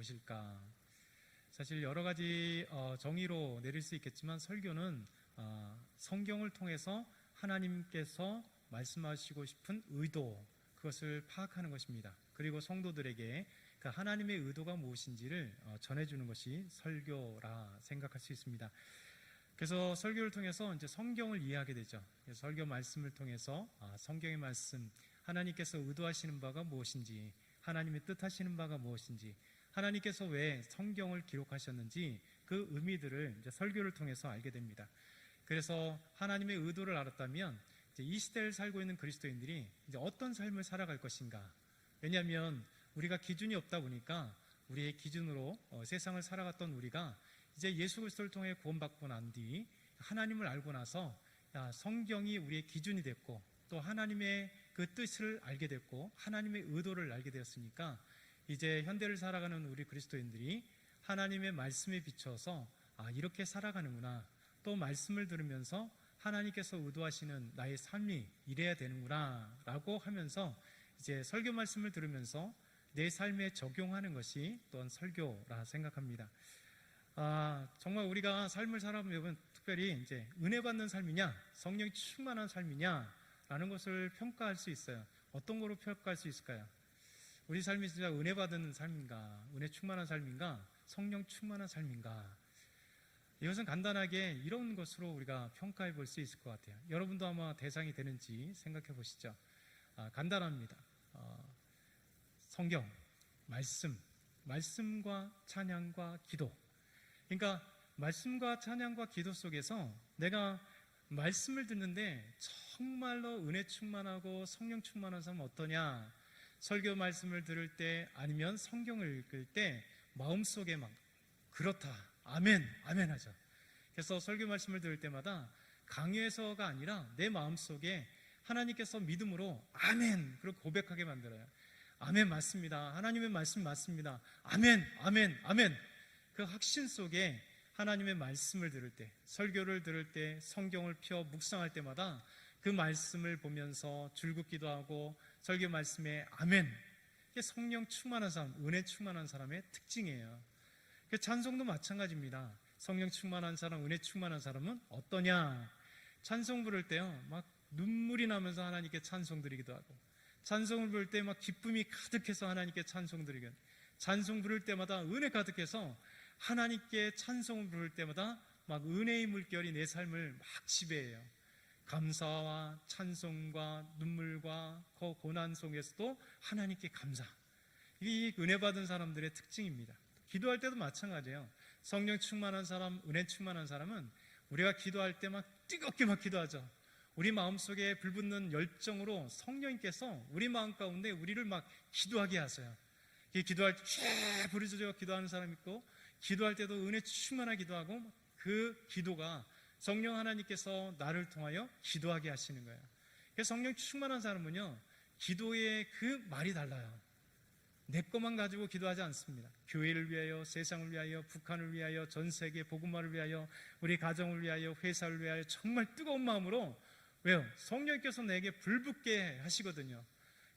무엇일까? 사실 여러 가지 정의로 내릴 수 있겠지만 설교는 성경을 통해서 하나님께서 말씀하시고 싶은 의도, 그것을 파악하는 것입니다. 그리고 성도들에게 그 하나님의 의도가 무엇인지를 전해주는 것이 설교라 생각할 수 있습니다. 그래서 설교를 통해서 이제 성경을 이해하게 되죠. 그래서 설교 말씀을 통해서 성경의 말씀, 하나님께서 의도하시는 바가 무엇인지, 하나님의 뜻하시는 바가 무엇인지, 하나님께서 왜 성경을 기록하셨는지 그 의미들을 이제 설교를 통해서 알게 됩니다. 그래서 하나님의 의도를 알았다면 이제 이 시대를 살고 있는 그리스도인들이 이제 어떤 삶을 살아갈 것인가? 왜냐하면 우리가 기준이 없다 보니까 우리의 기준으로 세상을 살아갔던 우리가 이제 예수 그리스도를 통해 구원받고 난 뒤 하나님을 알고 나서 성경이 우리의 기준이 됐고 또 하나님의 그 뜻을 알게 됐고 하나님의 의도를 알게 되었으니까 이제 현대를 살아가는 우리 그리스도인들이 하나님의 말씀에 비춰서 이렇게 살아가는구나, 또 말씀을 들으면서 하나님께서 의도하시는 나의 삶이 이래야 되는구나 라고 하면서 이제 설교 말씀을 들으면서 내 삶에 적용하는 것이 또한 설교라 생각합니다. 정말 우리가 삶을 살아보면 특별히 이제 은혜 받는 삶이냐, 성령이 충만한 삶이냐라는 것을 평가할 수 있어요. 어떤 거로 평가할 수 있을까요? 우리 삶이 진짜 은혜 받은 삶인가, 은혜 충만한 삶인가, 성령 충만한 삶인가? 이것은 간단하게 이런 것으로 우리가 평가해 볼 수 있을 것 같아요. 여러분도 아마 대상이 되는지 생각해 보시죠. 간단합니다. 성경, 말씀과 찬양과 기도. 그러니까 말씀과 찬양과 기도 속에서 내가 말씀을 듣는데 정말로 은혜 충만하고 성령 충만한 사람은 어떠냐? 설교 말씀을 들을 때 아니면 성경을 읽을 때 마음속에 막 그렇다, 아멘, 아멘 하죠. 그래서 설교 말씀을 들을 때마다 강요해서가 아니라 내 마음속에 하나님께서 믿음으로 아멘, 그렇게 고백하게 만들어요. 아멘 맞습니다. 하나님의 말씀 맞습니다. 아멘, 아멘, 아멘. 그 확신 속에 하나님의 말씀을 들을 때, 설교를 들을 때, 성경을 펴 묵상할 때마다 그 말씀을 보면서 줄긋기도 하고 설교 말씀에 아멘. 이게 성령 충만한 사람, 은혜 충만한 사람의 특징이에요. 찬송도 마찬가지입니다. 성령 충만한 사람, 은혜 충만한 사람은 어떠냐? 찬송 부를 때요, 막 눈물이 나면서 하나님께 찬송 드리기도 하고, 찬송을 부를 때 막 기쁨이 가득해서 하나님께 찬송 드리기도 하고, 찬송 부를 때마다 은혜 가득해서 하나님께 찬송을 부를 때마다 막 은혜의 물결이 내 삶을 막 지배해요. 감사와 찬송과 눈물과 그 고난 속에서도 하나님께 감사. 이게 은혜 받은 사람들의 특징입니다. 기도할 때도 마찬가지예요. 성령 충만한 사람, 은혜 충만한 사람은 우리가 기도할 때 막 뜨겁게 막 기도하죠. 우리 마음속에 불붙는 열정으로 성령님께서 우리 마음 가운데 우리를 막 기도하게 하세요. 기도할 때 부르짖어 기도하는 사람 있고, 기도할 때도 은혜 충만하게 기도하고, 그 기도가 성령 하나님께서 나를 통하여 기도하게 하시는 거예요. 그래서 성령 충만한 사람은요, 기도의 그 말이 달라요. 내 것만 가지고 기도하지 않습니다. 교회를 위하여, 세상을 위하여, 북한을 위하여, 전 세계 복음화를 위하여, 우리 가정을 위하여, 회사를 위하여 정말 뜨거운 마음으로, 왜요? 성령께서 내게 불붙게 하시거든요.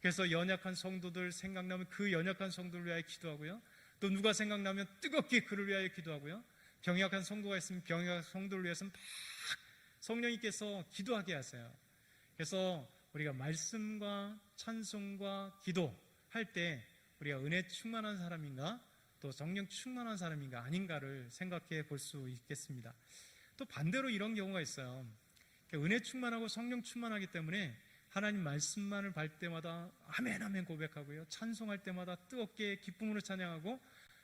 그래서 연약한 성도들 생각나면 그 연약한 성도를 위하여 기도하고요, 또 누가 생각나면 뜨겁게 그를 위하여 기도하고요, 병약한 성도가 있으면 병약한 성도를 위해서는 막 성령님께서 기도하게 하세요. 그래서 우리가 말씀과 찬송과 기도할 때 우리가 은혜 충만한 사람인가, 또 성령 충만한 사람인가 아닌가를 생각해 볼 수 있겠습니다. 또 반대로 이런 경우가 있어요. 은혜 충만하고 성령 충만하기 때문에 하나님 말씀만을 볼 때마다 아멘 아멘 고백하고요, 찬송할 때마다 뜨겁게 기쁨으로 찬양하고,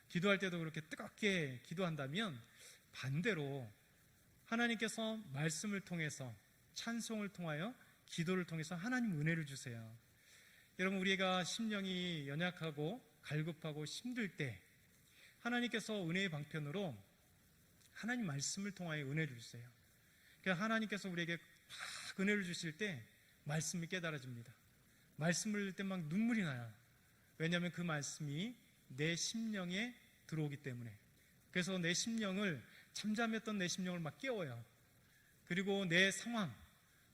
기도할 때도 그렇게 뜨겁게 기도한다면, 반대로 하나님께서 말씀을 통해서, 찬송을 통하여, 기도를 통해서 하나님 은혜를 주세요. 여러분, 우리가 심령이 연약하고 갈급하고 힘들 때 하나님께서 은혜의 방편으로 하나님 말씀을 통하여 은혜를 주세요. 그러니까 하나님께서 우리에게 막 은혜를 주실 때 말씀이 깨달아집니다. 말씀을 읽을 때 막 눈물이 나요. 왜냐하면 그 말씀이 내 심령에 들어오기 때문에. 그래서 내 심령을, 잠잠했던 내 심령을 막 깨워요. 그리고 내 상황,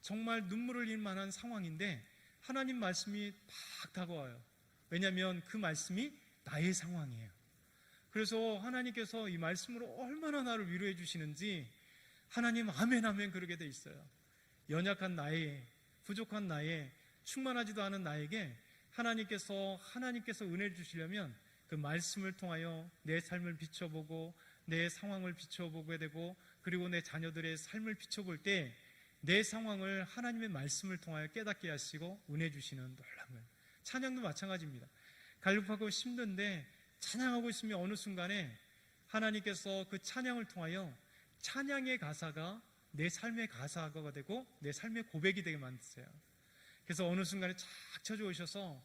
정말 눈물을 흘릴 만한 상황인데 하나님 말씀이 막 다가와요. 왜냐하면 그 말씀이 나의 상황이에요. 그래서 하나님께서 이 말씀으로 얼마나 나를 위로해 주시는지 하나님 아멘 아멘 그러게 돼 있어요. 연약한 나에, 부족한 나에, 충만하지도 않은 나에게 하나님께서 은혜를 주시려면 그 말씀을 통하여 내 삶을 비춰보고 내 상황을 비춰보게 되고, 그리고 내 자녀들의 삶을 비춰볼 때 내 상황을 하나님의 말씀을 통하여 깨닫게 하시고 은혜 주시는 놀라운, 찬양도 마찬가지입니다. 갈급하고 힘든데 찬양하고 있으면 어느 순간에 하나님께서 그 찬양을 통하여 찬양의 가사가 내 삶의 가사가 되고 내 삶의 고백이 되게 만드세요. 그래서 어느 순간에 착 쳐주셔서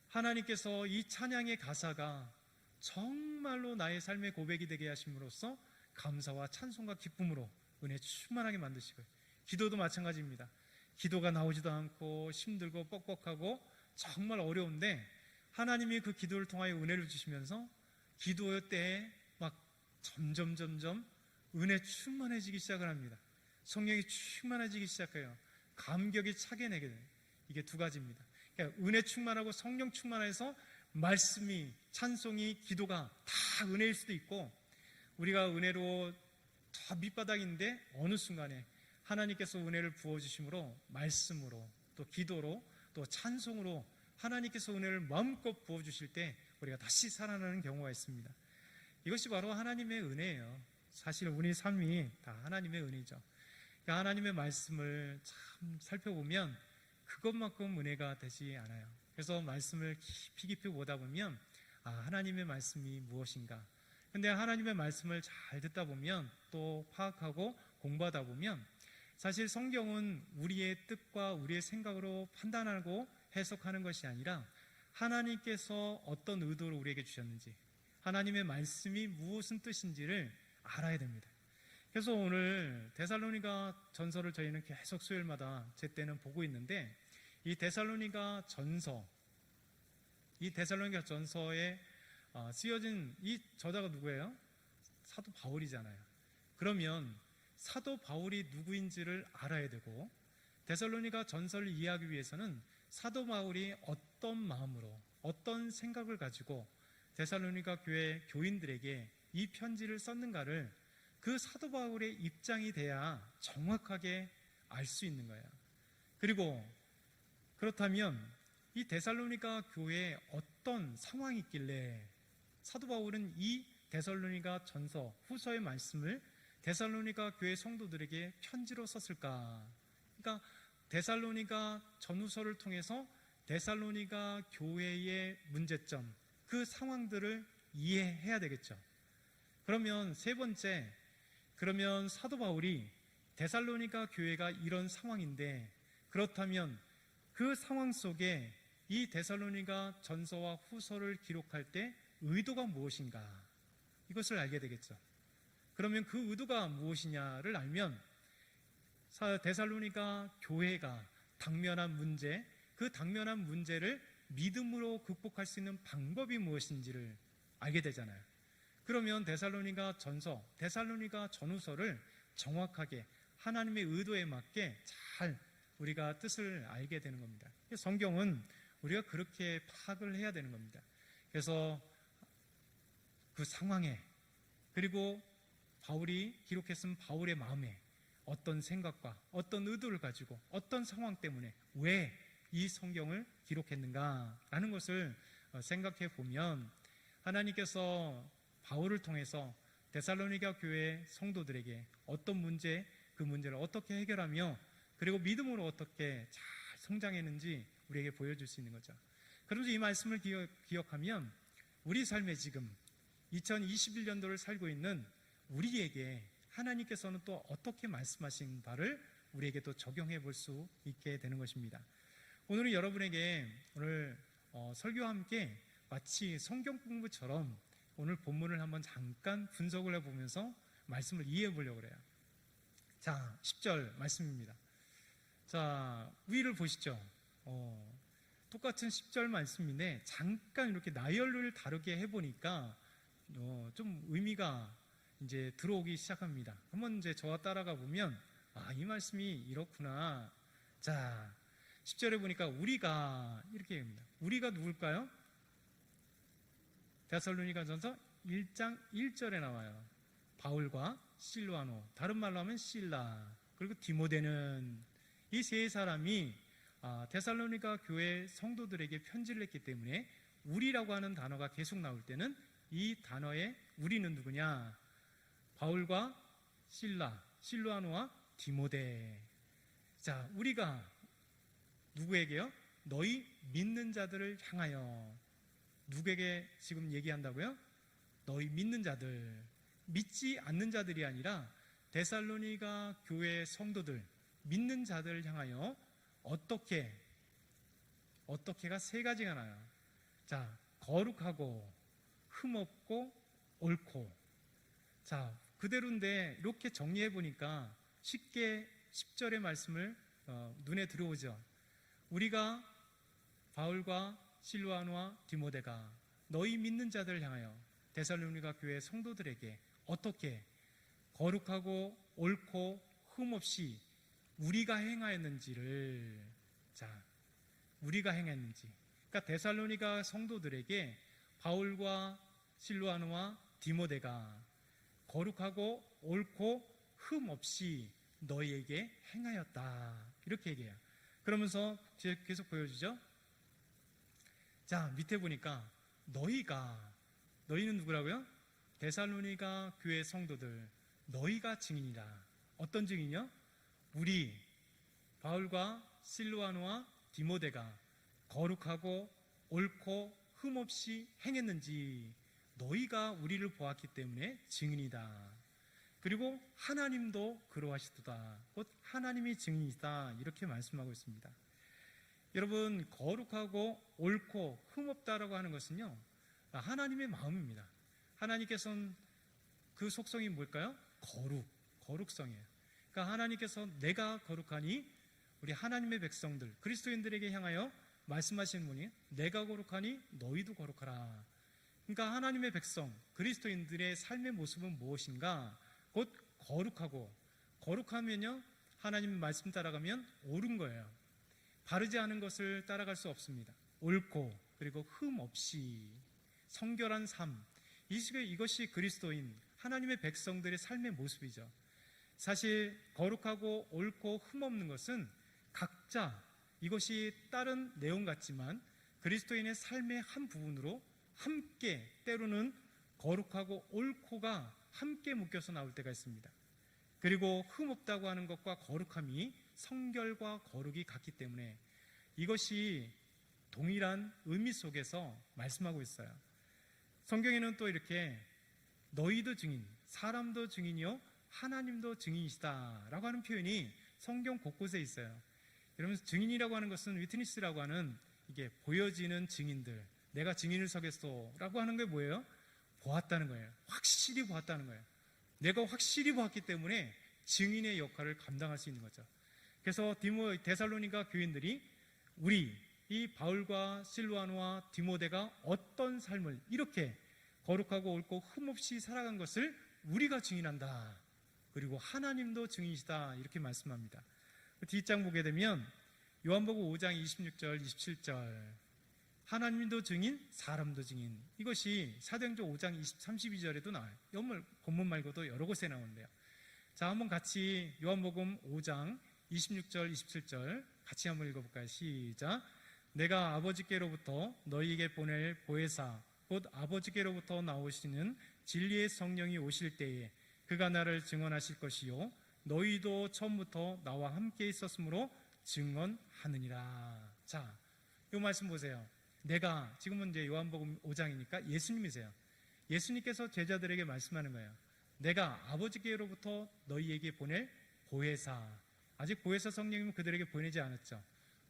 하나님께서 이 찬양의 가사가 정말로 나의 삶의 고백이 되게 하심으로써 감사와 찬송과 기쁨으로 은혜 충만하게 만드시고요. 기도도 마찬가지입니다. 기도가 나오지도 않고 힘들고 뻑뻑하고 정말 어려운데 하나님이 그 기도를 통하여 은혜를 주시면서 기도 때에 막 점점 은혜 충만해지기 시작을 합니다. 성령이 충만해지기 시작해요. 감격이 차게 내게 돼요. 이게 두 가지입니다. 그러니까 은혜 충만하고 성령 충만해서 말씀이, 찬송이, 기도가 다 은혜일 수도 있고, 우리가 은혜로 저 밑바닥인데 어느 순간에 하나님께서 은혜를 부어주심으로 말씀으로 또 기도로 또 찬송으로 하나님께서 은혜를 마음껏 부어주실 때 우리가 다시 살아나는 경우가 있습니다. 이것이 바로 하나님의 은혜예요. 사실 우리 삶이 다 하나님의 은혜죠. 그러니까 하나님의 말씀을 참 살펴보면 그것만큼 은혜가 되지 않아요. 그래서 말씀을 깊이 보다 보면 하나님의 말씀이 무엇인가. 근데 하나님의 말씀을 잘 듣다 보면 또 파악하고 공부하다 보면 사실 성경은 우리의 뜻과 우리의 생각으로 판단하고 해석하는 것이 아니라 하나님께서 어떤 의도로 우리에게 주셨는지, 하나님의 말씀이 무엇은 뜻인지를 알아야 됩니다. 그래서 오늘 데살로니가 전서를 저희는 계속 수요일마다 제때는 보고 있는데, 이 데살로니가 전서에 쓰여진 이 저자가 누구예요? 사도 바울이잖아요. 그러면 사도 바울이 누구인지를 알아야 되고, 데살로니가 전서를 이해하기 위해서는 사도 바울이 어떤 마음으로 어떤 생각을 가지고 데살로니가 교회 교인들에게 이 편지를 썼는가를 그 사도 바울의 입장이 돼야 정확하게 알 수 있는 거예요. 그리고 그렇다면 이 데살로니가 교회에 어떤 상황이 있길래 사도 바울은 이 데살로니가 전서 후서의 말씀을 데살로니가 교회 성도들에게 편지로 썼을까? 그러니까 데살로니가 전후서를 통해서 데살로니가 교회의 문제점, 그 상황들을 이해해야 되겠죠. 그러면 세 번째, 그러면 사도 바울이 데살로니가 교회가 이런 상황인데, 그렇다면 그 상황 속에 이 데살로니가 전서와 후서를 기록할 때 의도가 무엇인가? 이것을 알게 되겠죠. 그러면 그 의도가 무엇이냐를 알면 데살로니가 교회가 당면한 문제, 그 당면한 문제를 믿음으로 극복할 수 있는 방법이 무엇인지를 알게 되잖아요. 그러면 데살로니가 전서, 데살로니가 전후서를 정확하게 하나님의 의도에 맞게 잘 우리가 뜻을 알게 되는 겁니다. 성경은 우리가 그렇게 파악을 해야 되는 겁니다. 그래서 그 상황에, 그리고 바울이 기록했으면 바울의 마음에 어떤 생각과 어떤 의도를 가지고 어떤 상황 때문에 왜 이 성경을 기록했는가라는 것을 생각해 보면 하나님께서 바울을 통해서 데살로니가 교회 성도들에게 어떤 문제, 그 문제를 어떻게 해결하며 그리고 믿음으로 어떻게 잘 성장했는지 우리에게 보여줄 수 있는 거죠. 그러면서 이 말씀을 기억하면 우리 삶에 지금 2021년도를 살고 있는 우리에게 하나님께서는 또 어떻게 말씀하신 바를 우리에게 또 적용해 볼 수 있게 되는 것입니다. 오늘은 여러분에게 오늘 설교와 함께 마치 성경 공부처럼 오늘 본문을 한번 잠깐 분석을 해보면서 말씀을 이해해 보려고 그래요. 자, 10절 말씀입니다. 자, 위를 보시죠. 똑같은 10절 말씀인데 잠깐 이렇게 나열을 다르게 해보니까 좀 의미가 이제 들어오기 시작합니다. 한번 이제 저와 따라가 보면 이 말씀이 이렇구나. 자, 10절에 보니까 우리가 이렇게 합니다. 우리가 누굴까요? 데살로니가전서 1장 1절에 나와요. 바울과 실루아노, 다른 말로 하면 실라, 그리고 디모데는, 이 세 사람이 데살로니가 교회 성도들에게 편지를 했기 때문에 우리라고 하는 단어가 계속 나올 때는 이 단어의 우리는 누구냐? 바울과 실라, 실루아노와 디모데. 자, 우리가 누구에게요? 너희 믿는 자들을 향하여. 누구에게 지금 얘기한다고요? 너희 믿는 자들, 믿지 않는 자들이 아니라 데살로니가 교회 성도들, 믿는 자들을 향하여 어떻게가 세 가지가 나요. 자, 거룩하고 흠없고 옳고. 자, 그대로인데 이렇게 정리해 보니까 쉽게 10절의 말씀을 눈에 들어오죠. 우리가 바울과 실루아노와 디모데가 너희 믿는 자들을 향하여 데살로니가 교회 성도들에게 어떻게 거룩하고 옳고 흠없이 우리가 행하였는지를, 자, 우리가 행했는지. 그러니까 데살로니가 성도들에게 바울과 실루아노와 디모데가 거룩하고 옳고 흠없이 너희에게 행하였다, 이렇게 얘기해요. 그러면서 계속 보여주죠. 자, 밑에 보니까 너희는 누구라고요? 데살로니가 교회 성도들, 너희가 증인이다. 어떤 증인이요? 우리 바울과 실루아노와 디모데가 거룩하고 옳고 흠없이 행했는지 너희가 우리를 보았기 때문에 증인이다. 그리고 하나님도 그러하시도다. 곧 하나님이 증인이다, 이렇게 말씀하고 있습니다. 여러분, 거룩하고 옳고 흠없다라고 하는 것은요, 하나님의 마음입니다. 하나님께서는 그 속성이 뭘까요? 거룩성이에요. 그러니까 하나님께서 내가 거룩하니 우리 하나님의 백성들, 그리스도인들에게 향하여 말씀하시는 분이 내가 거룩하니 너희도 거룩하라. 그러니까 하나님의 백성, 그리스도인들의 삶의 모습은 무엇인가? 곧 거룩하면요, 하나님의 말씀 따라가면 옳은 거예요. 바르지 않은 것을 따라갈 수 없습니다. 옳고, 그리고 흠 없이 성결한 삶, 이것이 그리스도인 하나님의 백성들의 삶의 모습이죠. 사실 거룩하고 옳고 흠 없는 것은 각자 이것이 다른 내용 같지만 그리스도인의 삶의 한 부분으로 함께, 때로는 거룩하고 옳고가 함께 묶여서 나올 때가 있습니다. 그리고 흠 없다고 하는 것과 거룩함이 성결과 거룩이 같기 때문에 이것이 동일한 의미 속에서 말씀하고 있어요. 성경에는 또 이렇게 너희도 증인, 사람도 증인이요 하나님도 증인이시다 라고 하는 표현이 성경 곳곳에 있어요. 여러분, 증인이라고 하는 것은 위트니스라고 하는, 이게 보여지는 증인들, 내가 증인을 서겠소 라고 하는 게 뭐예요? 보았다는 거예요. 확실히 보았다는 거예요. 내가 확실히 보았기 때문에 증인의 역할을 감당할 수 있는 거죠. 그래서 데살로니가 교인들이 우리 이 바울과 실루아노와 디모데가 어떤 삶을 이렇게 거룩하고 옳고 흠없이 살아간 것을 우리가 증인한다. 그리고 하나님도 증인이시다, 이렇게 말씀합니다. 뒷장 보게 되면 요한복음 5장 26절 27절, 하나님도 증인, 사람도 증인, 이것이 사도행전 5장 32절에도 나와요. 본문 말고도 여러 곳에 나오는데요. 자, 한번 같이 요한복음 5장 26절 27절 같이 한번 읽어볼까요? 시작. 내가 아버지께로부터 너희에게 보낼 보혜사, 곧 아버지께로부터 나오시는 진리의 성령이 오실 때에 그가 나를 증언하실 것이요 너희도 처음부터 나와 함께 있었으므로 증언하느니라. 자, 이 말씀 보세요. 내가, 지금은 이제 요한복음 5장이니까 예수님이세요. 예수님께서 제자들에게 말씀하는 거예요. 내가 아버지께로부터 너희에게 보낼 보혜사. 아직 보혜사 성령님은 그들에게 보내지 않았죠.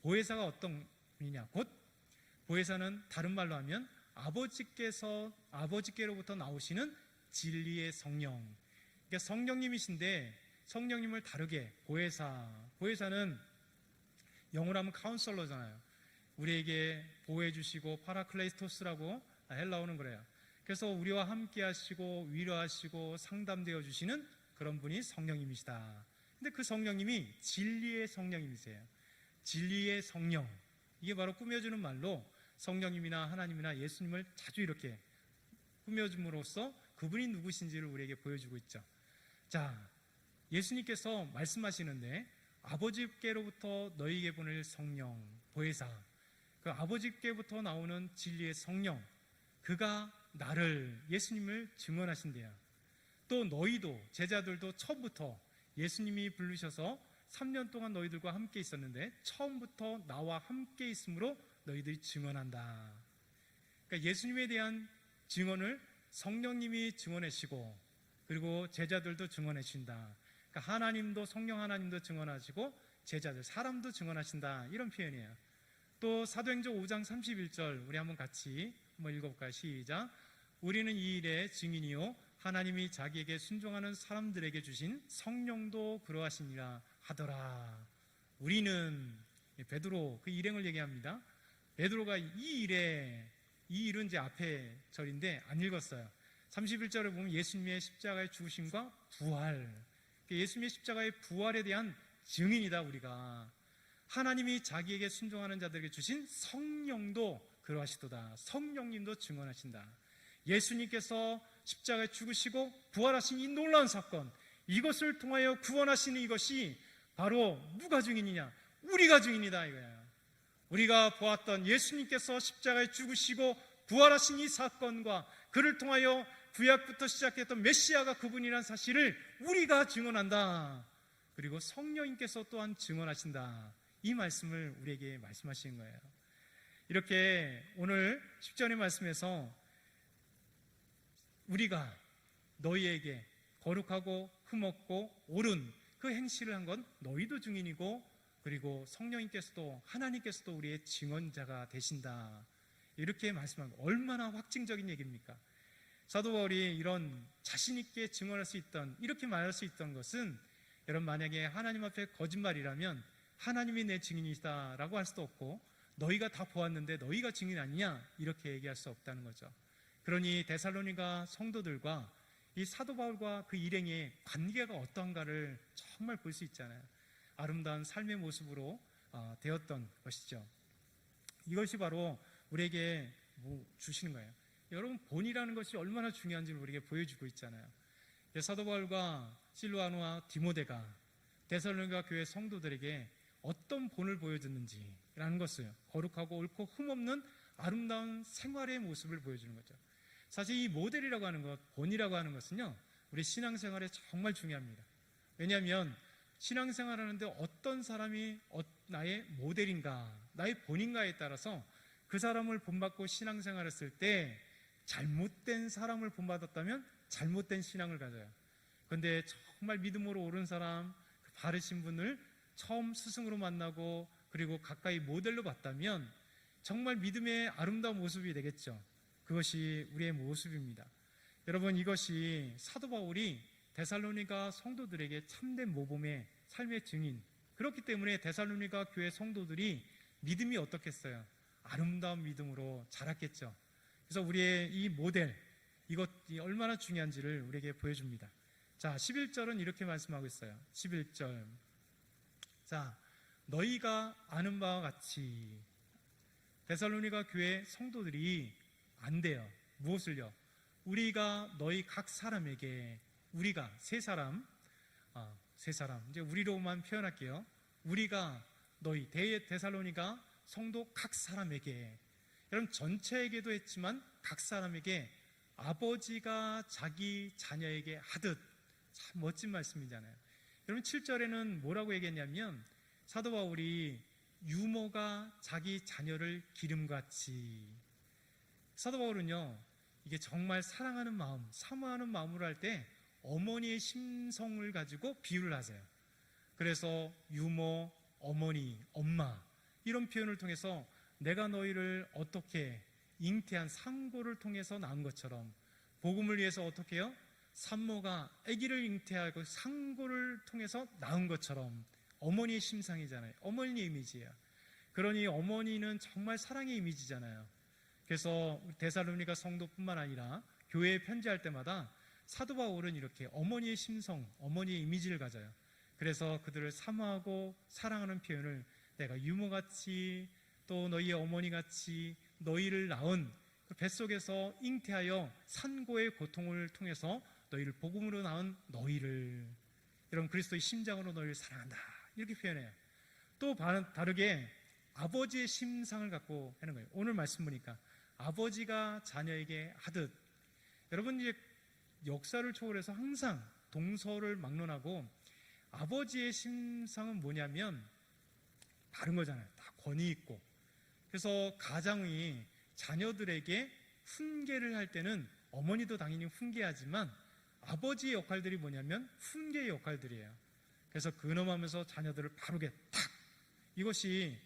보혜사가 어떤 분이냐? 곧 보혜사는 다른 말로 하면 아버지께로부터 나오시는 진리의 성령. 그러니까 성령님이신데 성령님을 다르게 보혜사는 영어로 하면 카운셀러잖아요. 우리에게 보호해 주시고 파라클레이스토스라고 헬라어는 그래요. 그래서 우리와 함께 하시고 위로하시고 상담되어 주시는 그런 분이 성령님이시다. 근데 그 성령님이 진리의 성령님이세요. 진리의 성령, 이게 바로 꾸며주는 말로 성령님이나 하나님이나 예수님을 자주 이렇게 꾸며줌으로써 그분이 누구신지를 우리에게 보여주고 있죠. 자, 예수님께서 말씀하시는데 아버지께로부터 너희에게 보낼 성령, 보혜사, 그 아버지께부터 나오는 진리의 성령, 그가 나를, 예수님을 증언하신대요. 또 너희도, 제자들도 처음부터 예수님이 부르셔서 3년 동안 너희들과 함께 있었는데 처음부터 나와 함께 있으므로 너희들이 증언한다. 그러니까 예수님에 대한 증언을 성령님이 증언하시고 그리고 제자들도 증언하신다. 그러니까 하나님도, 성령 하나님도 증언하시고 제자들, 사람도 증언하신다, 이런 표현이에요. 또 사도행전 5장 31절 우리 한번 같이 한번 읽어볼까요? 시작. 우리는 이 일의 증인이요 하나님이 자기에게 순종하는 사람들에게 주신 성령도 그러하시니라 하더라. 우리는, 베드로 그 일행을 얘기합니다. 베드로가 이 일은 이제 앞에 절인데 안 읽었어요. 31절에 보면 예수님의 십자가의 죽으심과 부활, 예수님의 십자가의 부활에 대한 증인이다. 우리가 하나님이 자기에게 순종하는 자들에게 주신 성령도 그러하시도다. 성령님도 증언하신다. 예수님께서 십자가에 죽으시고 부활하신 이 놀라운 사건, 이것을 통하여 구원하시는 이것이 바로 누가 증인이냐? 우리가 증인이다 이거야. 우리가 보았던 예수님께서 십자가에 죽으시고 부활하신 이 사건과 그를 통하여 구약부터 시작했던 메시아가 그분이라는 사실을 우리가 증언한다. 그리고 성령님께서 또한 증언하신다. 이 말씀을 우리에게 말씀하시는 거예요. 이렇게 오늘 10절의 말씀에서 우리가 너희에게 거룩하고 흠없고 옳은 그 행실을 한 건 너희도 증인이고 그리고 성령님께서도, 하나님께서도 우리의 증언자가 되신다. 이렇게 말씀한 거 얼마나 확증적인 얘기입니까? 사도 바울이 이런 자신 있게 증언할 수 있던, 이렇게 말할 수 있던 것은, 여러분 만약에 하나님 앞에 거짓말이라면 하나님이 내 증인이다라고 할 수도 없고 너희가 다 보았는데 너희가 증인 아니냐 이렇게 얘기할 수 없다는 거죠. 그러니 데살로니가 성도들과 이 사도 바울과 그 일행의 관계가 어떠한가를 정말 볼 수 있잖아요. 아름다운 삶의 모습으로 되었던 것이죠. 이것이 바로 우리에게 주시는 거예요. 여러분, 본이라는 것이 얼마나 중요한지를 우리에게 보여주고 있잖아요. 사도 바울과 실로아노와 디모데가 데살로니가 교회 성도들에게 어떤 본을 보여줬는지라는 것을, 거룩하고 옳고 흠없는 아름다운 생활의 모습을 보여주는 거죠. 사실 이 모델이라고 하는 것, 본이라고 하는 것은요, 우리 신앙생활에 정말 중요합니다. 왜냐하면 신앙생활하는데 어떤 사람이 나의 모델인가, 나의 본인가에 따라서 그 사람을 본받고 신앙생활했을 때 잘못된 사람을 본받았다면 잘못된 신앙을 가져요. 그런데 정말 믿음으로 옳은 사람, 바르신 분을 처음 스승으로 만나고 그리고 가까이 모델로 봤다면 정말 믿음의 아름다운 모습이 되겠죠. 그것이 우리의 모습입니다. 여러분, 이것이 사도 바울이 데살로니가 성도들에게 참된 모범의 삶의 증인, 그렇기 때문에 데살로니가 교회 성도들이 믿음이 어떻겠어요? 아름다운 믿음으로 자랐겠죠. 그래서 우리의 이 모델, 이것이 얼마나 중요한지를 우리에게 보여줍니다. 자, 11절은 이렇게 말씀하고 있어요. 11절. 자, 너희가 아는 바와 같이 데살로니가 교회 성도들이 안 돼요. 무엇을요? 우리가 너희 각 사람에게, 우리가 세 사람, 이제 우리로만 표현할게요. 우리가 너희 데살로니가 성도 각 사람에게, 여러분 전체에게도 했지만 각 사람에게 아버지가 자기 자녀에게 하듯, 참 멋진 말씀이잖아요. 여러분 7절에는 뭐라고 얘기했냐면 사도 바울이 유모가 자기 자녀를 기름같이, 사도 바울은요 이게 정말 사랑하는 마음, 사모하는 마음으로 할 때 어머니의 심성을 가지고 비유를 하세요. 그래서 유모, 어머니, 엄마 이런 표현을 통해서 내가 너희를 어떻게 잉태한 상고를 통해서 낳은 것처럼, 복음을 위해서 어떻게 해요? 산모가 아기를 잉태하고 상고를 통해서 낳은 것처럼 어머니의 심상이잖아요. 어머니의 이미지예요. 그러니 어머니는 정말 사랑의 이미지잖아요. 그래서 데살로니가 성도뿐만 아니라 교회에 편지할 때마다 사도 바울은 이렇게 어머니의 심성, 어머니의 이미지를 가져요. 그래서 그들을 사모하고 사랑하는 표현을 내가 유모같이, 또 너희의 어머니같이 너희를 낳은 그 뱃속에서 잉태하여 산고의 고통을 통해서 너희를 복음으로 낳은 너희를, 여러분 그리스도의 심장으로 너희를 사랑한다 이렇게 표현해요. 또 다르게 아버지의 심상을 갖고 하는 거예요. 오늘 말씀 보니까 아버지가 자녀에게 하듯, 여러분 이제 역사를 초월해서 항상 동서를 막론하고 아버지의 심상은 뭐냐면 바른 거잖아요. 다 권위 있고. 그래서 가장이 자녀들에게 훈계를 할 때는 어머니도 당연히 훈계하지만 아버지의 역할들이 뭐냐면 훈계의 역할들이에요. 그래서 근엄하면서 자녀들을 바르게 탁, 이것이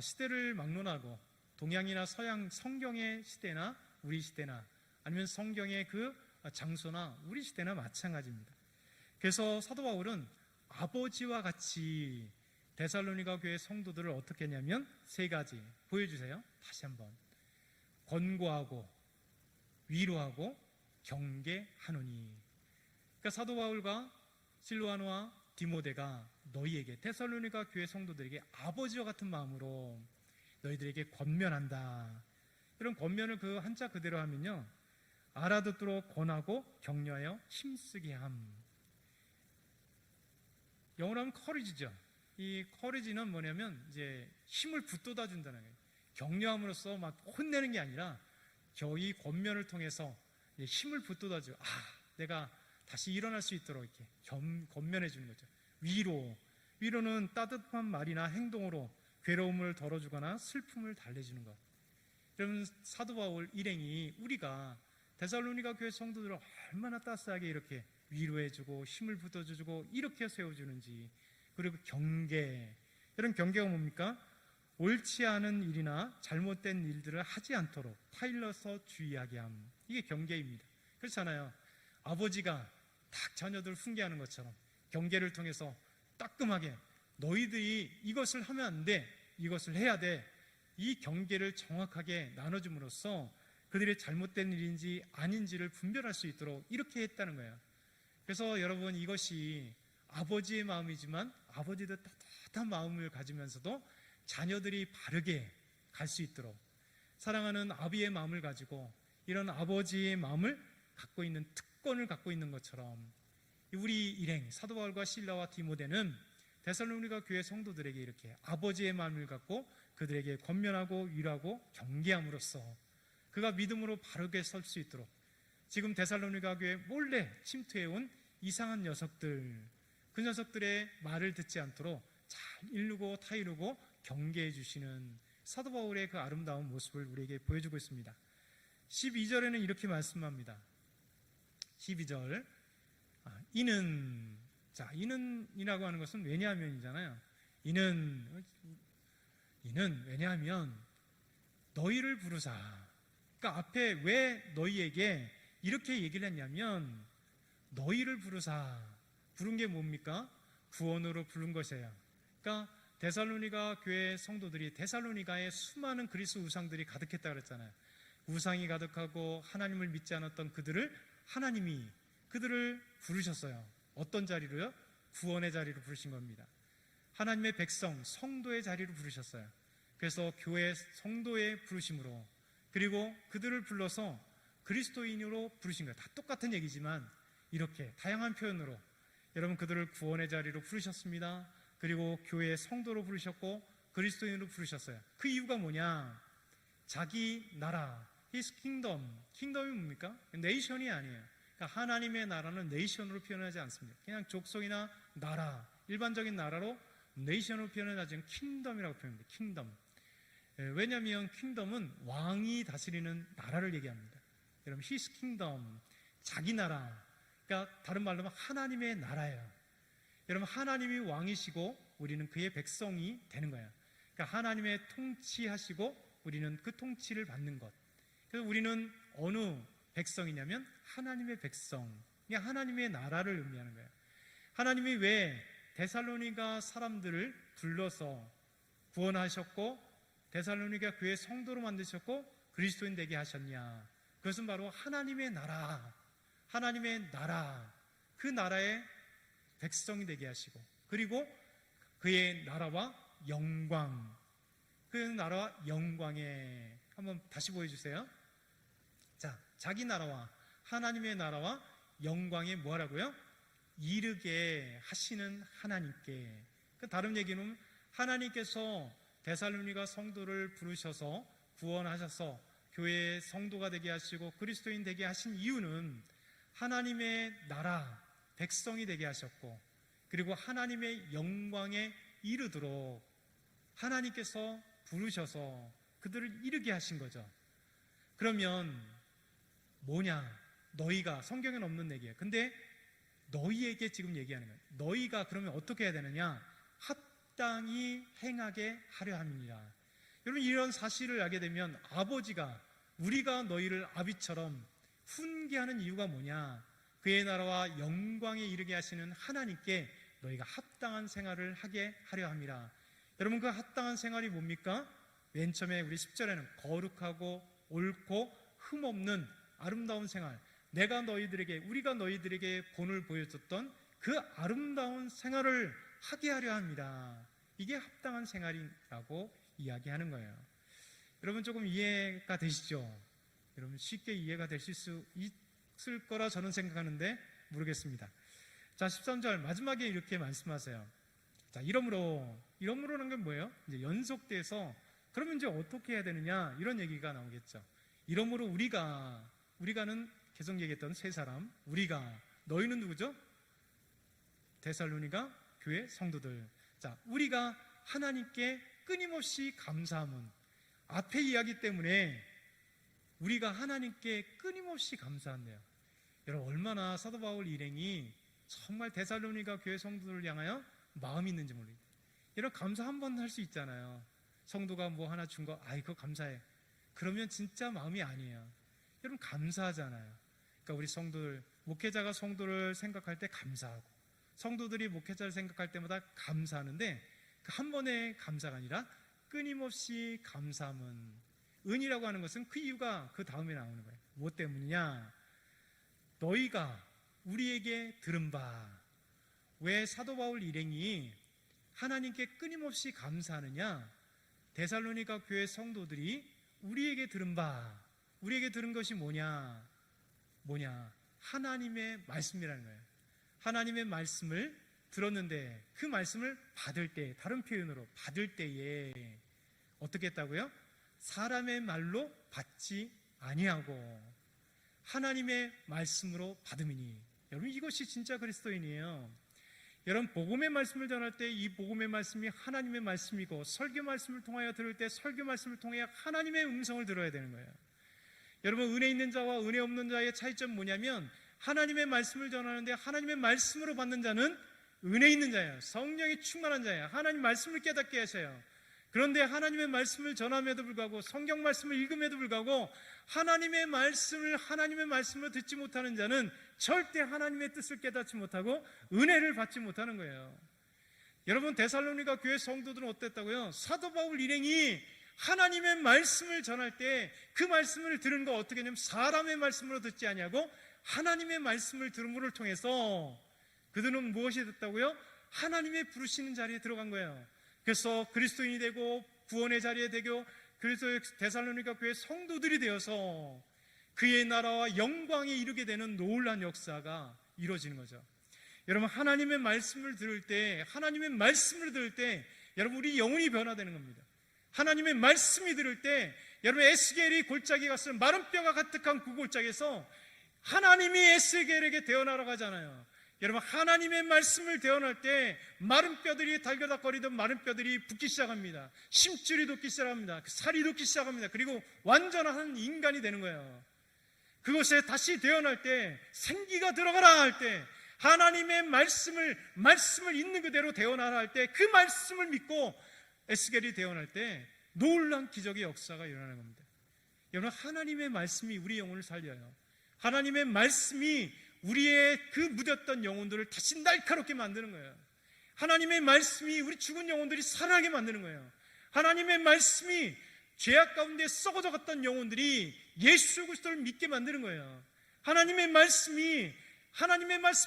시대를 막론하고 동양이나 서양 성경의 시대나 우리 시대나 아니면 성경의 그 장소나 우리 시대나 마찬가지입니다. 그래서 사도 바울은 아버지와 같이 데살로니가 교회 성도들을 어떻게 했냐면 세 가지 보여주세요. 다시 한번. 권고하고 위로하고 경계하노니. 그러니까 사도 바울과 실로아노와 디모데가 너희에게, 데살로니가 교회 성도들에게 아버지와 같은 마음으로 너희들에게 권면한다. 이런 권면을 그 한자 그대로 하면요, 알아듣도록 권하고 격려하여 힘쓰게 함. 영어로 하면 커리지죠. 이 커리지는 뭐냐면 이제 힘을 북돋아 준다는 거예요. 격려함으로써 막 혼내는 게 아니라 이 권면을 통해서 힘을 북돋아 줘. 내가 다시 일어날 수 있도록 이렇게 권면해 주는 거죠. 위로는 따뜻한 말이나 행동으로 괴로움을 덜어주거나 슬픔을 달래주는 것. 여러분 사도 바울 일행이 우리가 데살로니가 교회 성도들을 얼마나 따스하게 이렇게 위로해주고 힘을 북돋아주고 이렇게 세워주는지. 그리고 경계, 이런 경계가 뭡니까? 옳지 않은 일이나 잘못된 일들을 하지 않도록 타일러서 주의하게 함. 이게 경계입니다. 그렇잖아요. 아버지가 딱 자녀들 훈계하는 것처럼 경계를 통해서 따끔하게 너희들이 이것을 하면 안 돼, 이것을 해야 돼, 이 경계를 정확하게 나눠줌으로써 그들의 잘못된 일인지 아닌지를 분별할 수 있도록 이렇게 했다는 거예요. 그래서 여러분 이것이 아버지의 마음이지만 아버지도 따뜻한 마음을 가지면서도 자녀들이 바르게 갈 수 있도록 사랑하는 아비의 마음을 가지고 이런 아버지의 마음을 갖고 있는 특권을 갖고 있는 것처럼 우리 일행 사도 바울과 실라와 디모데는 데살로니가 교회 성도들에게 이렇게 아버지의 마음을 갖고 그들에게 권면하고 위로하고 경계함으로써 그가 믿음으로 바르게 설 수 있도록 지금 데살로니가 교회에 몰래 침투해온 이상한 녀석들, 그 녀석들의 말을 듣지 않도록 잘 이루고 타이르고 경계해 주시는 사도 바울의 그 아름다운 모습을 우리에게 보여주고 있습니다. 12절에는 이렇게 말씀합니다. 12절 이는이라고 하는 것은 왜냐하면이잖아요. 이는 왜냐하면 너희를 부르사. 그러니까 앞에 왜 너희에게 이렇게 얘기를 했냐면 너희를 부르사. 부른 게 뭡니까? 구원으로 부른 것이에요. 그러니까 데살로니가 교회 성도들이 데살로니가에 수많은 그리스 우상들이 가득했다 그랬잖아요. 우상이 가득하고 하나님을 믿지 않았던 하나님이 그들을 부르셨어요. 어떤 자리로요? 구원의 자리로 부르신 겁니다. 하나님의 백성, 성도의 자리로 부르셨어요. 그래서 교회 성도의 부르심으로, 그리고 그들을 불러서 그리스도인으로 부르신 거예요. 다 똑같은 얘기지만 이렇게 다양한 표현으로 여러분 그들을 구원의 자리로 부르셨습니다. 그리고 교회의 성도로 부르셨고 그리스도인으로 부르셨어요. 그 이유가 뭐냐? 자기 나라, His kingdom. 킹덤이 뭡니까? 네이션이 아니에요. 그러니까 하나님의 나라는 네이션으로 표현하지 않습니다. 그냥 족속이나 나라, 일반적인 나라로 네이션으로 표현하지 않고 킹덤이라고 표현합니다. 킹덤. 왜냐하면 킹덤은 왕이 다스리는 나라를 얘기합니다. 여러분 His kingdom, 자기 나라. 그러니까 다른 말로 하면 하나님의 나라예요. 여러분 하나님이 왕이시고 우리는 그의 백성이 되는 거예요. 그러니까 하나님의 통치하시고 우리는 그 통치를 받는 것. 그래서 우리는 어느 백성이냐면 하나님의 백성, 그냥 하나님의 나라를 의미하는 거예요. 하나님이 왜 데살로니가 사람들을 불러서 구원하셨고 데살로니가 교회 성도로 만드셨고 그리스도인 되게 하셨냐? 그것은 바로 하나님의 나라, 그 나라의 백성이 되게 하시고, 그리고 그의 나라와 영광, 그 나라와 영광에 한번 다시 보여주세요. 자기 나라와 하나님의 나라와 영광에 뭐하라고요? 이르게 하시는 하나님께. 다른 얘기는 하나님께서 데살로니가 성도를 부르셔서 구원하셔서 교회의 성도가 되게 하시고 그리스도인 되게 하신 이유는 하나님의 나라 백성이 되게 하셨고, 그리고 하나님의 영광에 이르도록 하나님께서 부르셔서 그들을 이르게 하신 거죠. 그러면 뭐냐? 너희가, 성경에는 없는 얘기예요. 근데 너희에게 지금 얘기하는 거예요. 너희가 그러면 어떻게 해야 되느냐? 합당히 행하게 하려 함이니라. 여러분, 이런 사실을 알게 되면 아버지가, 우리가 너희를 아비처럼 훈계하는 이유가 뭐냐? 그의 나라와 영광에 이르게 하시는 하나님께 너희가 합당한 생활을 하게 하려 함이라. 여러분, 그 합당한 생활이 뭡니까? 맨 처음에 우리 10절에는 거룩하고 옳고 흠없는 아름다운 생활, 내가 너희들에게, 우리가 너희들에게 본을 보여줬던 그 아름다운 생활을 하게 하려 합니다. 이게 합당한 생활이라고 이야기하는 거예요. 여러분, 조금 이해가 되시죠? 여러분, 쉽게 이해가 되실 수 있을 거라 저는 생각하는데 모르겠습니다. 자, 13절 마지막에 이렇게 말씀하세요. 자, 이러므로는 게 뭐예요? 이제 연속돼서 그러면 이제 어떻게 해야 되느냐, 이런 얘기가 나오겠죠. 이러므로 우리가는 계속 얘기했던 세 사람, 우리가, 너희는 누구죠? 데살로니가 교회 성도들. 자, 우리가 하나님께 끊임없이 감사함은, 앞에 이야기 때문에 우리가 하나님께 끊임없이 감사한대요. 여러분, 얼마나 사도 바울 일행이 정말 데살로니가 교회 성도들을 향하여 마음이 있는지 모르겠어요. 여러분, 감사 한 번 할 수 있잖아요. 성도가 뭐 하나 준 거, 아이, 그거 감사해. 그러면 진짜 마음이 아니에요. 여러분, 감사하잖아요. 그러니까 우리 성도들, 목회자가 성도를 생각할 때 감사하고, 성도들이 목회자를 생각할 때마다 감사하는데, 그 한 번의 감사가 아니라 끊임없이 감사함은, 은이라고 하는 것은 그 이유가 그 다음에 나오는 거예요. 무엇 때문이냐? 너희가 우리에게 들은 바. 왜 사도 바울 일행이 하나님께 끊임없이 감사하느냐? 데살로니가 교회 성도들이 우리에게 들은 바, 우리에게 들은 것이 뭐냐? 하나님의 말씀이라는 거예요. 하나님의 말씀을 들었는데 그 말씀을 받을 때, 다른 표현으로 받을 때에 어떻게 했다고요? 사람의 말로 받지 아니하고 하나님의 말씀으로 받음이니. 여러분, 이것이 진짜 그리스도인이에요. 여러분, 복음의 말씀을 전할 때 이 복음의 말씀이 하나님의 말씀이고, 설교 말씀을 통하여 들을 때 설교 말씀을 통해 하나님의 음성을 들어야 되는 거예요. 여러분, 은혜 있는 자와 은혜 없는 자의 차이점은 뭐냐면, 하나님의 말씀을 전하는데 하나님의 말씀으로 받는 자는 은혜 있는 자예요. 성령이 충만한 자예요. 하나님 말씀을 깨닫게 하셔요. 그런데 하나님의 말씀을 전함에도 불구하고, 성경 말씀을 읽음에도 불구하고 하나님의 말씀으로 듣지 못하는 자는 절대 하나님의 뜻을 깨닫지 못하고 은혜를 받지 못하는 거예요. 여러분, 데살로니가 교회 성도들은 어땠다고요? 사도 바울 일행이 하나님의 말씀을 전할 때 그 말씀을 들은 거 어떻게 하냐면, 사람의 말씀으로 듣지 아니하고 하나님의 말씀을 들음으로 통해서 그들은 무엇이 됐다고요? 하나님의 부르시는 자리에 들어간 거예요. 그래서 그리스도인이 되고 구원의 자리에 되고, 그래서 데살로니가 교회 성도들이 되어서 그의 나라와 영광에 이르게 되는 놀라운 역사가 이루어지는 거죠. 여러분, 하나님의 말씀을 들을 때 여러분, 우리 영혼이 변화되는 겁니다. 하나님의 말씀이 들을 때, 여러분, 에스겔이 골짜기 갔을 마른 뼈가 가득한 그 골짜기에서 하나님이 에스겔에게 대언하라고 하잖아요. 여러분, 하나님의 말씀을 대언할 때 마른 뼈들이 달겨닥거리던 마른 뼈들이 붓기 시작합니다. 심줄이 돋기 시작합니다. 살이 돋기 시작합니다. 그리고 완전한 인간이 되는 거예요. 그것에 다시 대언할 때, 생기가 들어가라 할 때, 하나님의 말씀을 있는 그대로 대언하라 할 때, 그 말씀을 믿고 에스겔이 대언할 때 놀라운 기적의 역사가 일어나는 겁니다. 여러분, 하나님의 말씀이 우리 영혼을 살려요. 하나님의 말씀이 우리의 그 묻었던 영혼들을 다시 날카롭게 만드는 거예요. 하나님의 말씀이 우리 죽은 영혼들이 살아나게 만드는 거예요. 하나님의 말씀이 죄악 가운데 썩어져 갔던 영혼들이 예수 그리스도를 믿게 만드는 거예요. 하나님의 말씀이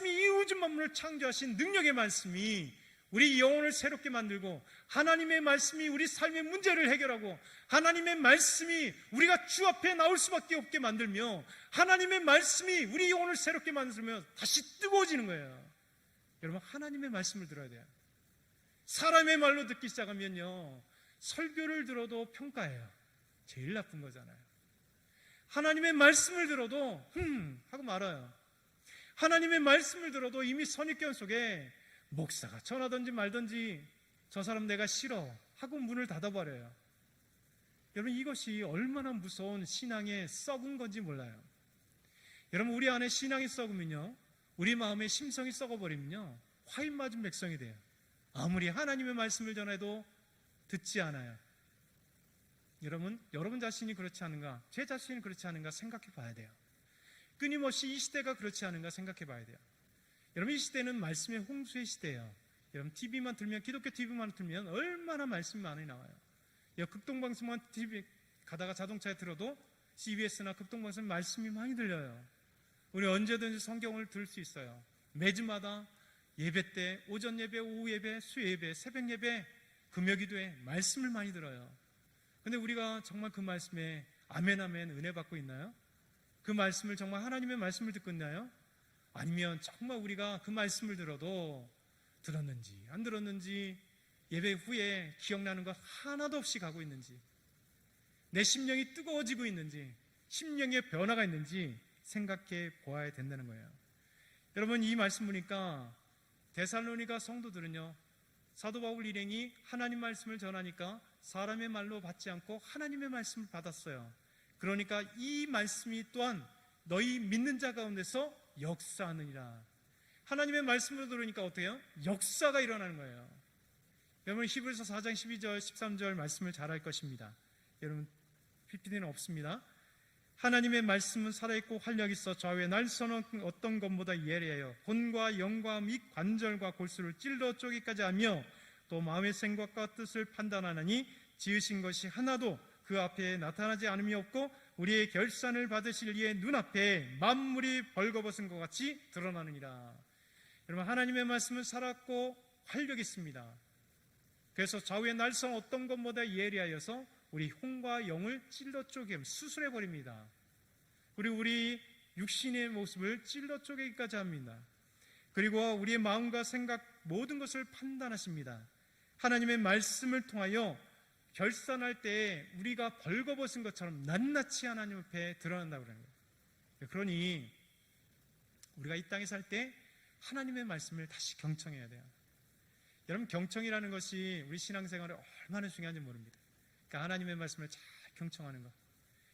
이 우주 만물을 창조하신 능력의 말씀이 우리 영혼을 새롭게 만들고, 하나님의 말씀이 우리 삶의 문제를 해결하고, 하나님의 말씀이 우리가 주 앞에 나올 수밖에 없게 만들며, 하나님의 말씀이 우리 영혼을 새롭게 만들면 다시 뜨거워지는 거예요. 여러분, 하나님의 말씀을 들어야 돼요. 사람의 말로 듣기 시작하면요, 설교를 들어도 평가해요. 제일 나쁜 거잖아요. 하나님의 말씀을 들어도 하고 말아요. 하나님의 말씀을 들어도 이미 선입견 속에 목사가 전하든지 말든지 저 사람 내가 싫어 하고 문을 닫아버려요. 여러분, 이것이 얼마나 무서운 신앙의 썩은 건지 몰라요. 여러분, 우리 안에 신앙이 썩으면요, 우리 마음의 심성이 썩어버리면요, 화인 맞은 백성이 돼요. 아무리 하나님의 말씀을 전해도 듣지 않아요. 여러분 자신이 그렇지 않은가, 제 자신이 그렇지 않은가 생각해 봐야 돼요. 끊임없이 이 시대가 그렇지 않은가 생각해 봐야 돼요. 여러분, 이 시대는 말씀의 홍수의 시대예요. 여러분, TV만 틀면, 기독교 TV만 틀면 얼마나 말씀이 많이 나와요. 극동방송만 TV 가다가 자동차에 들어도 CBS나 극동방송 말씀이 많이 들려요. 우리 언제든지 성경을 들을 수 있어요. 매주마다 예배 때, 오전 예배, 오후 예배, 수요 예배, 새벽 예배, 금요기도에 말씀을 많이 들어요. 근데 우리가 정말 그 말씀에 아멘 아멘 은혜 받고 있나요? 그 말씀을 정말 하나님의 말씀을 듣고 있나요? 아니면 정말 우리가 그 말씀을 들어도 들었는지 안 들었는지, 예배 후에 기억나는 것 하나도 없이 가고 있는지, 내 심령이 뜨거워지고 있는지, 심령의 변화가 있는지 생각해 보아야 된다는 거예요. 여러분, 이 말씀 보니까 데살로니가 성도들은요, 사도 바울 일행이 하나님 말씀을 전하니까 사람의 말로 받지 않고 하나님의 말씀을 받았어요. 그러니까 이 말씀이 또한 너희 믿는 자 가운데서 역사하느니라. 하나님의 말씀을 들으니까 어때요? 역사가 일어나는 거예요. 여러분, 히브리서 4장 12절 13절 말씀을 잘 알 것입니다. 여러분, PPT는 없습니다. 하나님의 말씀은 살아있고 활력이 있어 좌우의 날선은 어떤 것보다 예리하여魂과 영과 및 관절과 골수를 찔러 쪼개기까지 하며 또 마음의 생각과 뜻을 판단하나니 지으신 것이 하나도 그 앞에 나타나지 않음이 없고 우리의 결산을 받으실 이의 눈앞에 만물이 벌거벗은 것 같이 드러나느니라. 여러분, 하나님의 말씀은 살았고 활력이 있습니다. 그래서 좌우의 날선 어떤 것보다 예리하여서 우리 혼과 영을 찔러 쪼개 수술해 버립니다. 그리고 우리 육신의 모습을 찔러 쪼개기까지 합니다. 그리고 우리의 마음과 생각 모든 것을 판단하십니다. 하나님의 말씀을 통하여 결산할 때 우리가 벌거벗은 것처럼 낱낱이 하나님 앞에 드러난다고 그러는 거예요. 그러니 우리가 이 땅에 살 때 하나님의 말씀을 다시 경청해야 돼요. 여러분, 경청이라는 것이 우리 신앙생활에 얼마나 중요한지 모릅니다. 그러니까 하나님의 말씀을 잘 경청하는 것.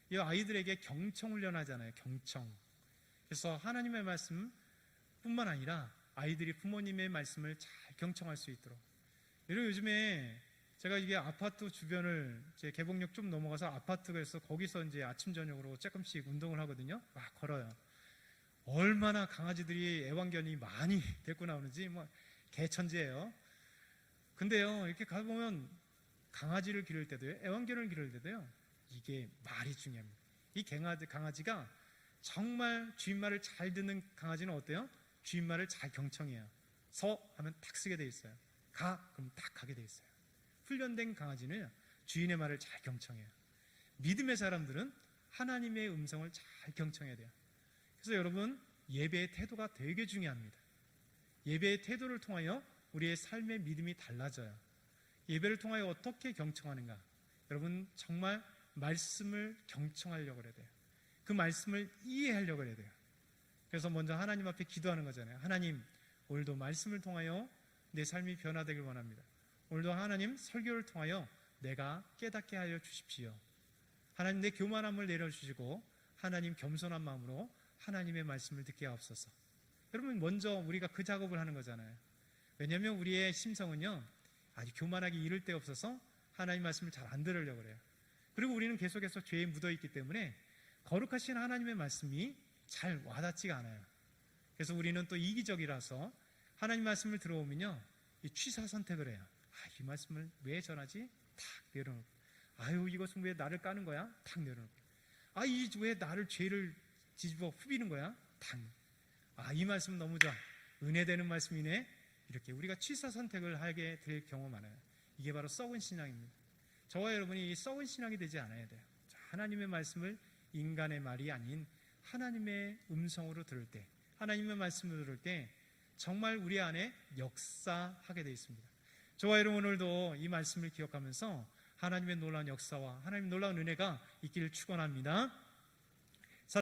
이 아이들에게 경청 훈련하잖아요. 경청. 그래서 하나님의 말씀 뿐만 아니라 아이들이 부모님의 말씀을 잘 경청할 수 있도록. 그리고 요즘에 제가 이게 아파트 주변을 제 개봉역 좀 넘어가서 아파트가 있어 거기서 이제 아침 저녁으로 조금씩 운동을 하거든요. 막 걸어요. 얼마나 강아지들이 애완견이 많이 데리고 나오는지 뭐 개천지예요. 근데요, 이렇게 가보면 강아지를 기를 때도요, 애완견을 기를 때도요, 이게 말이 중요합니다. 이 강아지가 정말 주인말을 잘 듣는 강아지는 어때요? 주인말을 잘 경청해요. 서 하면 탁 쓰게 돼 있어요. 가 그럼 딱 가게 돼 있어요. 훈련된 강아지는 주인의 말을 잘 경청해요. 믿음의 사람들은 하나님의 음성을 잘 경청해야 돼요. 그래서 여러분, 예배의 태도가 되게 중요합니다. 예배의 태도를 통하여 우리의 삶의 믿음이 달라져요. 예배를 통하여 어떻게 경청하는가? 여러분, 정말 말씀을 경청하려고 해야 돼요. 그 말씀을 이해하려고 해야 돼요. 그래서 먼저 하나님 앞에 기도하는 거잖아요. 하나님, 오늘도 말씀을 통하여 내 삶이 변화되길 원합니다. 오늘도 하나님, 설교를 통하여 내가 깨닫게 하여 주십시오. 하나님, 내 교만함을 내려주시고 하나님, 겸손한 마음으로 하나님의 말씀을 듣게 하옵소서. 여러분, 먼저 우리가 그 작업을 하는 거잖아요. 왜냐하면 우리의 심성은요, 아주 교만하게 이를 데 없어서 하나님 말씀을 잘 안 들으려고 그래요. 그리고 우리는 계속해서 죄에 묻어있기 때문에 거룩하신 하나님의 말씀이 잘 와닿지가 않아요. 그래서 우리는 또 이기적이라서 하나님 말씀을 들어오면요, 이 취사 선택을 해요. 이 말씀을 왜 전하지? 탁 내려놓고, 이것은 왜 나를 까는 거야? 탁 내려놓고, 이 왜 나를 죄를 뒤집어 후비는 거야? 탁. 이 말씀은 너무 좋아. 은혜되는 말씀이네. 이렇게 우리가 취사 선택을 하게 될 경우가 많아요. 이게 바로 썩은 신앙입니다. 저와 여러분이 이 썩은 신앙이 되지 않아야 돼요. 하나님의 말씀을 인간의 말이 아닌 하나님의 음성으로 들을 때, 하나님의 말씀을 들을 때 정말 우리 안에 역사하게 되어 있습니다. 저와 여러분 오늘도 이 말씀을 기억하면서 하나님의 놀라운 역사와 하나님의 놀라운 은혜가 있기를 축원합니다.